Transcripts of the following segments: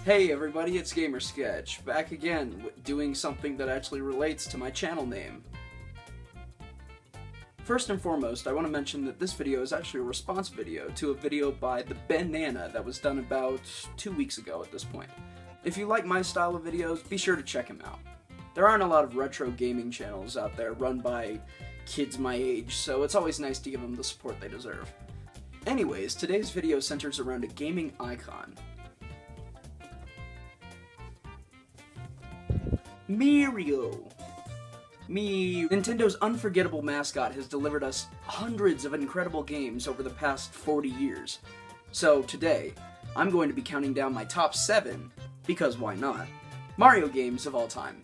Hey everybody, it's GamerSketch, back again, doing something that actually relates to my channel name. First and foremost, I want to mention that this video is actually a response video to a video by the Benana that was done about 2 weeks ago at this point. If you like my style of videos, be sure to check him out. There aren't a lot of retro gaming channels out there run by kids my age, so it's always nice to give them the support they deserve. Anyways, today's video centers around a gaming icon. Mario! Nintendo's unforgettable mascot has delivered us hundreds of incredible games over the past 40 years. So today, I'm going to be counting down my top 7, because why not, Mario games of all time.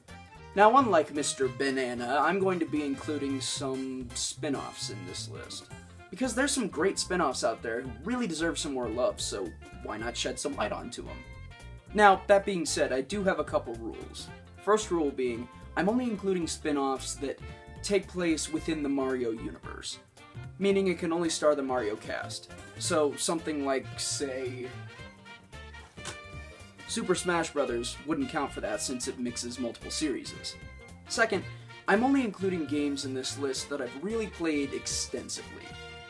Now, unlike Mr. Benana, I'm going to be including some spin-offs in this list. Because there's some great spin-offs out there who really deserve some more love, so why not shed some light onto them? Now, that being said, I do have a couple rules. First rule being, I'm only including spin-offs that take place within the Mario universe, meaning it can only star the Mario cast. So something like, say, Super Smash Bros. Wouldn't count for that since it mixes multiple series. Second, I'm only including games in this list that I've really played extensively.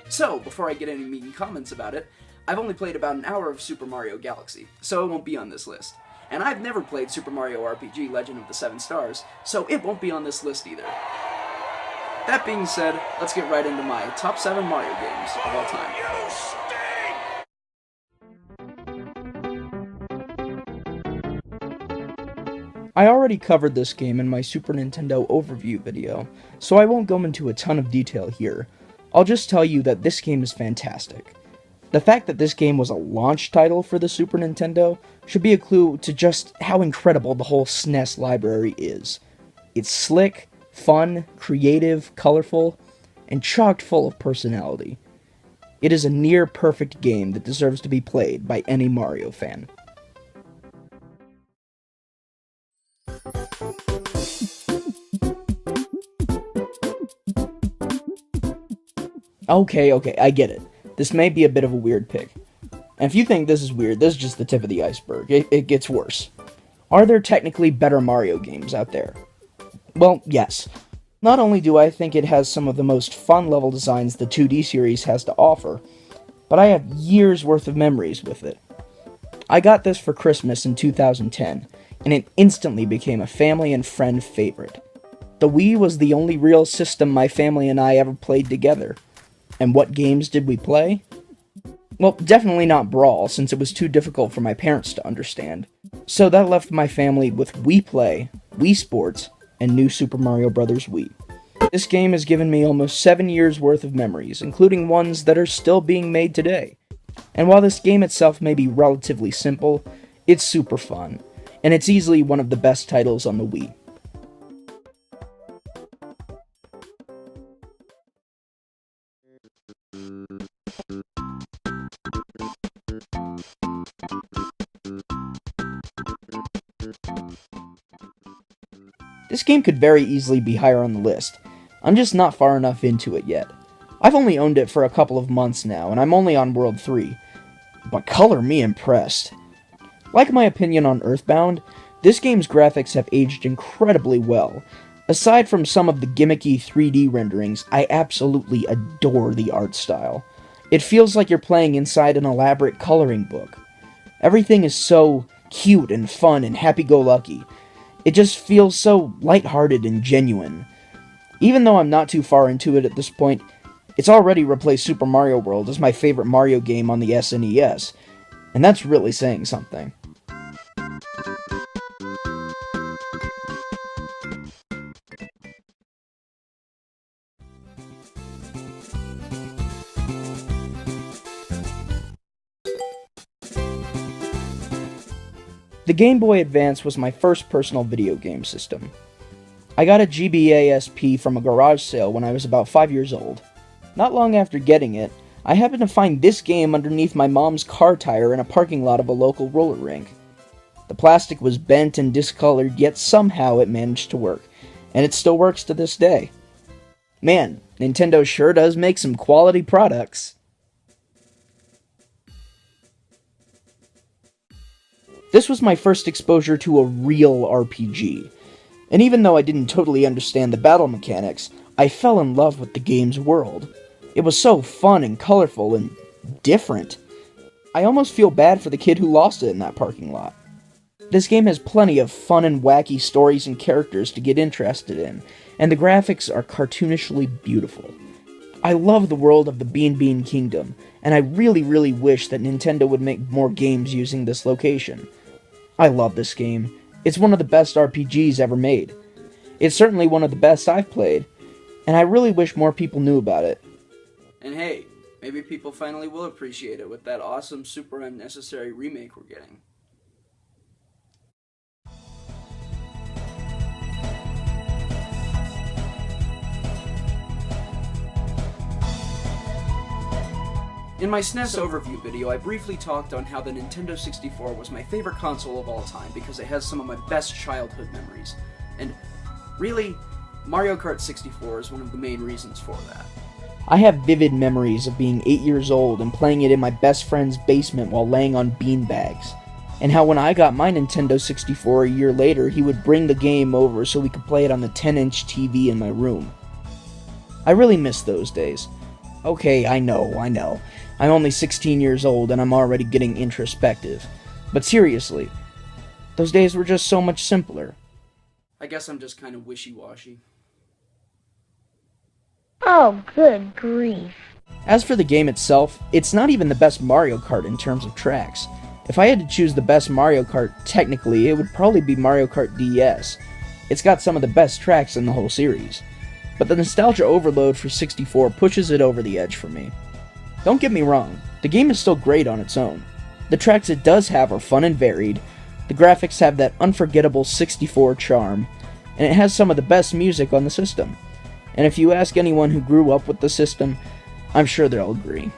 So, before I get any mean comments about it, I've only played about an hour of Super Mario Galaxy, so it won't be on this list. And I've never played Super Mario RPG Legend of the Seven Stars, so it won't be on this list either. That being said, let's get right into my top 7 Mario games of all time. I already covered this game in my Super Nintendo overview video, so I won't go into a ton of detail here. I'll just tell you that this game is fantastic. The fact that this game was a launch title for the Super Nintendo should be a clue to just how incredible the whole SNES library is. It's slick, fun, creative, colorful, and chock full of personality. It is a near-perfect game that deserves to be played by any Mario fan. Okay, I get it. This may be a bit of a weird pick. And if you think this is weird, this is just the tip of the iceberg. It gets worse. Are there technically better Mario games out there? Well, yes. Not only do I think it has some of the most fun level designs the 2D series has to offer, but I have years worth of memories with it. I got this for Christmas in 2010, and it instantly became a family and friend favorite. The Wii was the only real system my family and I ever played together. And what games did we play? Well, definitely not Brawl, since it was too difficult for my parents to understand. So that left my family with Wii Play, Wii Sports, and New Super Mario Bros. Wii. This game has given me almost 7 years worth of memories, including ones that are still being made today. And while this game itself may be relatively simple, it's super fun, and it's easily one of the best titles on the Wii. This game could very easily be higher on the list. I'm just not far enough into it yet. I've only owned it for a couple of months now, and I'm only on World 3. But color me impressed. Like my opinion on Earthbound, this game's graphics have aged incredibly well. Aside from some of the gimmicky 3D renderings, I absolutely adore the art style. It feels like you're playing inside an elaborate coloring book. Everything is so cute and fun and happy-go-lucky. It just feels so lighthearted and genuine. Even though I'm not too far into it at this point, it's already replaced Super Mario World as my favorite Mario game on the SNES, and that's really saying something. The Game Boy Advance was my first personal video game system. I got a GBA SP from a garage sale when I was about 5 years old. Not long after getting it, I happened to find this game underneath my mom's car tire in a parking lot of a local roller rink. The plastic was bent and discolored, yet somehow it managed to work, and it still works to this day. Man, Nintendo sure does make some quality products. This was my first exposure to a real RPG. And even though I didn't totally understand the battle mechanics, I fell in love with the game's world. It was so fun and colorful and different. I almost feel bad for the kid who lost it in that parking lot. This game has plenty of fun and wacky stories and characters to get interested in, and the graphics are cartoonishly beautiful. I love the world of the Bean Kingdom, and I really wish that Nintendo would make more games using this location. I love this game. It's one of the best RPGs ever made. It's certainly one of the best I've played, and I really wish more people knew about it. And hey, maybe people finally will appreciate it with that awesome, super unnecessary remake we're getting. In my SNES overview video, I briefly talked on how the Nintendo 64 was my favorite console of all time because it has some of my best childhood memories. And really, Mario Kart 64 is one of the main reasons for that. I have vivid memories of being 8 years old and playing it in my best friend's basement while laying on beanbags. And how when I got my Nintendo 64 a year later, he would bring the game over so we could play it on the 10-inch TV in my room. I really miss those days. Okay, I know. I'm only 16 years old and I'm already getting introspective. But seriously, those days were just so much simpler. I guess I'm just kind of wishy-washy. Oh, good grief. As for the game itself, it's not even the best Mario Kart in terms of tracks. If I had to choose the best Mario Kart, technically, it would probably be Mario Kart DS. It's got some of the best tracks in the whole series. But the nostalgia overload for 64 pushes it over the edge for me. Don't get me wrong, the game is still great on its own. The tracks it does have are fun and varied, the graphics have that unforgettable 64 charm, and it has some of the best music on the system. And if you ask anyone who grew up with the system, I'm sure they'll agree.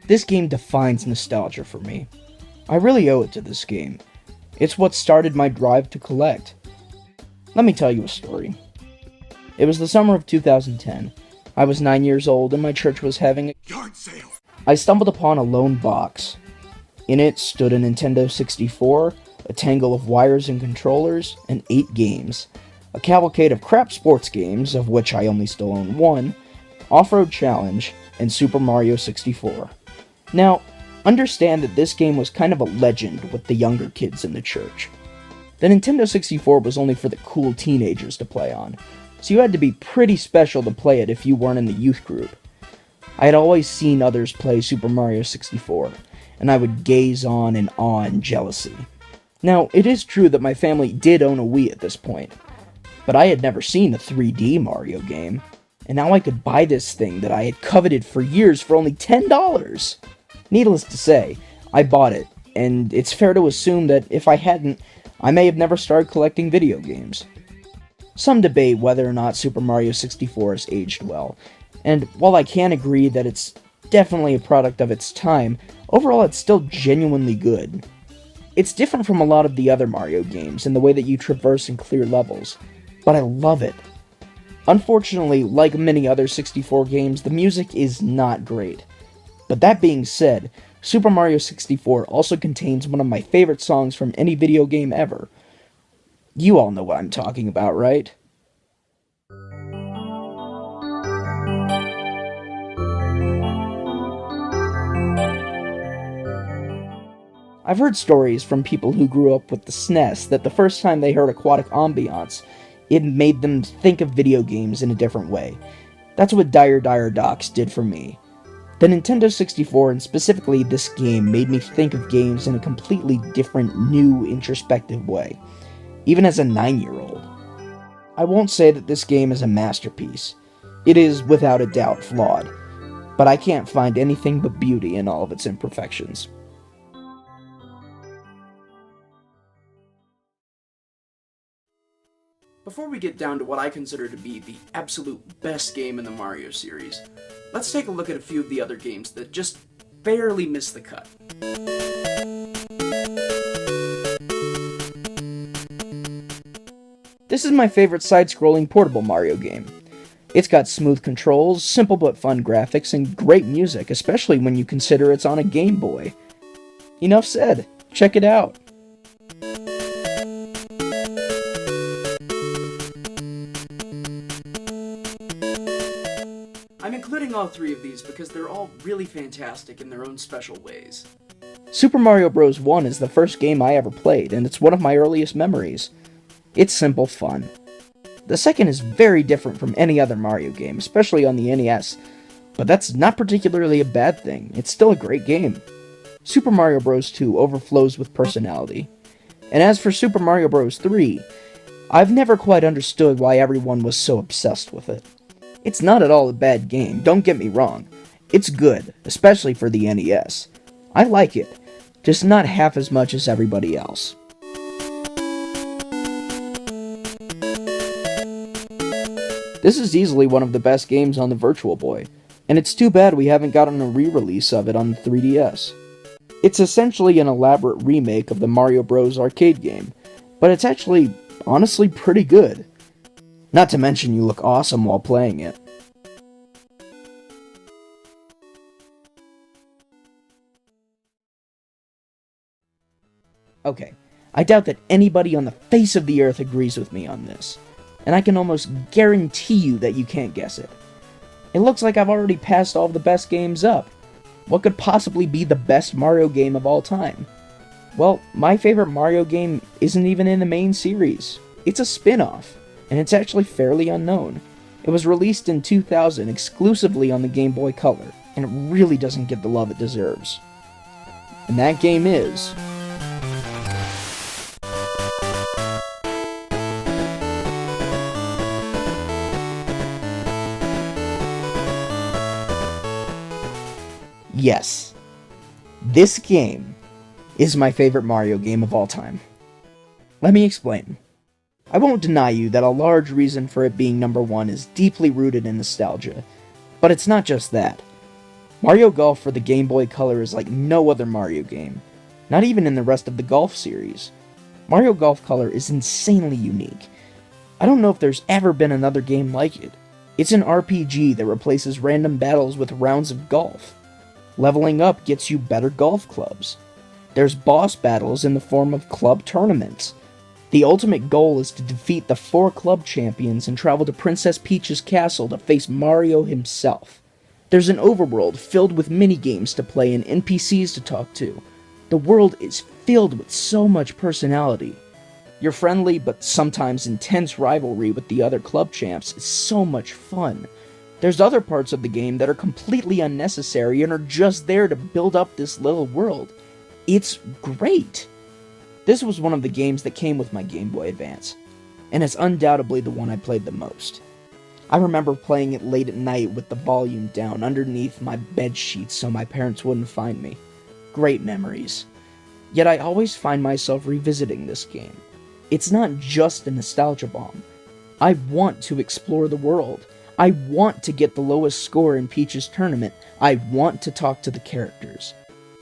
This game defines nostalgia for me. I really owe it to this game. It's what started my drive to collect. Let me tell you a story. It was the summer of 2010. I was 9 years old and my church was having a yard sale. I stumbled upon a lone box. In it stood a Nintendo 64, a tangle of wires and controllers, and 8 games. A cavalcade of crap sports games, of which I only still own one, Off-Road Challenge, and Super Mario 64. Now, understand that this game was kind of a legend with the younger kids in the church. The Nintendo 64 was only for the cool teenagers to play on, so you had to be pretty special to play it if you weren't in the youth group. I had always seen others play Super Mario 64, and I would gaze on in awe and jealousy. Now, it is true that my family did own a Wii at this point, but I had never seen a 3D Mario game, and now I could buy this thing that I had coveted for years for only $10! Needless to say, I bought it, and it's fair to assume that if I hadn't, I may have never started collecting video games. Some debate whether or not Super Mario 64 has aged well, and while I can agree that it's definitely a product of its time, overall it's still genuinely good. It's different from a lot of the other Mario games in the way that you traverse and clear levels, but I love it. Unfortunately, like many other 64 games, the music is not great. But that being said, Super Mario 64 also contains one of my favorite songs from any video game ever. You all know what I'm talking about, right? I've heard stories from people who grew up with the SNES that the first time they heard aquatic ambiance, it made them think of video games in a different way. That's what Dire Docks did for me. The Nintendo 64, and specifically this game, made me think of games in a completely different, new, introspective way, even as a 9-year-old. I won't say that this game is a masterpiece. It is, without a doubt, flawed, but I can't find anything but beauty in all of its imperfections. Before we get down to what I consider to be the absolute best game in the Mario series, let's take a look at a few of the other games that just barely miss the cut. This is my favorite side-scrolling portable Mario game. It's got smooth controls, simple but fun graphics, and great music, especially when you consider it's on a Game Boy. Enough said. Check it out. I'm including all three of these because they're all really fantastic in their own special ways. Super Mario Bros. 1 is the first game I ever played, and it's one of my earliest memories. It's simple fun. The second is very different from any other Mario game, especially on the NES, but that's not particularly a bad thing. It's still a great game. Super Mario Bros. 2 overflows with personality. And as for Super Mario Bros. 3, I've never quite understood why everyone was so obsessed with it. It's not at all a bad game, don't get me wrong. It's good, especially for the NES. I like it, just not half as much as everybody else. This is easily one of the best games on the Virtual Boy, and it's too bad we haven't gotten a re-release of it on the 3DS. It's essentially an elaborate remake of the Mario Bros. Arcade game, but it's actually, honestly, pretty good. Not to mention you look awesome while playing it. Okay, I doubt that anybody on the face of the earth agrees with me on this, and I can almost guarantee you that you can't guess it. It looks like I've already passed all of the best games up. What could possibly be the best Mario game of all time? Well, my favorite Mario game isn't even in the main series. It's a spin-off, and it's actually fairly unknown. It was released in 2000 exclusively on the Game Boy Color, and it really doesn't get the love it deserves. And that game is... Yes, this game is my favorite Mario game of all time. Let me explain. I won't deny you that a large reason for it being number one is deeply rooted in nostalgia, but it's not just that. Mario Golf for the Game Boy Color is like no other Mario game, not even in the rest of the Golf series. Mario Golf Color is insanely unique. I don't know if there's ever been another game like it. It's an RPG that replaces random battles with rounds of golf. Leveling up gets you better golf clubs. There's boss battles in the form of club tournaments. The ultimate goal is to defeat the 4 club champions and travel to Princess Peach's castle to face Mario himself. There's an overworld filled with minigames to play and NPCs to talk to. The world is filled with so much personality. Your friendly but sometimes intense rivalry with the other club champs is so much fun. There's other parts of the game that are completely unnecessary and are just there to build up this little world. It's great! This was one of the games that came with my Game Boy Advance, and it's undoubtedly the one I played the most. I remember playing it late at night with the volume down underneath my bed sheets so my parents wouldn't find me. Great memories. Yet I always find myself revisiting this game. It's not just a nostalgia bomb. I want to explore the world. I want to get the lowest score in Peach's tournament. I want to talk to the characters.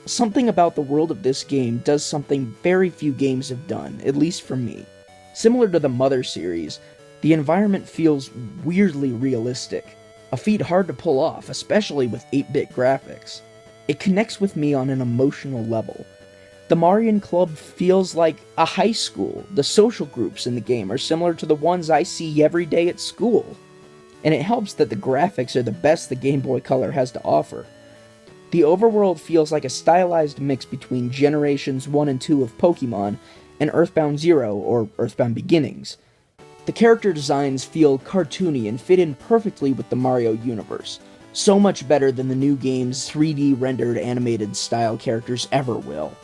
Something about the world of this game does something very few games have done, at least for me. Similar to the Mother series, the environment feels weirdly realistic, a feat hard to pull off, especially with 8-bit graphics. It connects with me on an emotional level. The Marion Club feels like a high school. The social groups in the game are similar to the ones I see every day at school. And it helps that the graphics are the best the Game Boy Color has to offer. The overworld feels like a stylized mix between Generations 1 and 2 of Pokemon and Earthbound Zero or Earthbound Beginnings. The character designs feel cartoony and fit in perfectly with the Mario universe, so much better than the new game's 3D rendered animated style characters ever will.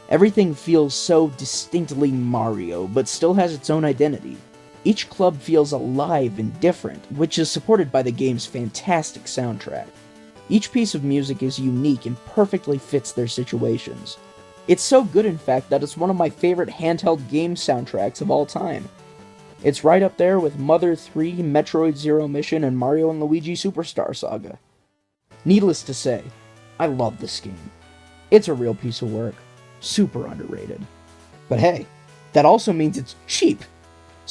Everything feels so distinctly Mario, but still has its own identity. Each club feels alive and different, which is supported by the game's fantastic soundtrack. Each piece of music is unique and perfectly fits their situations. It's so good, in fact, that it's one of my favorite handheld game soundtracks of all time. It's right up there with Mother 3, Metroid Zero Mission, and Mario & Luigi Superstar Saga. Needless to say, I love this game. It's a real piece of work. Super underrated. But hey, that also means it's cheap.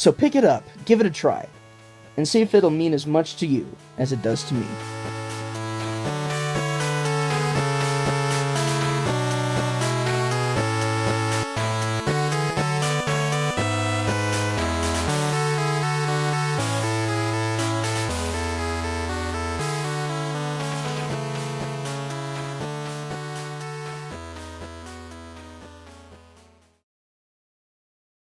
So pick it up, give it a try, and see if it'll mean as much to you as it does to me.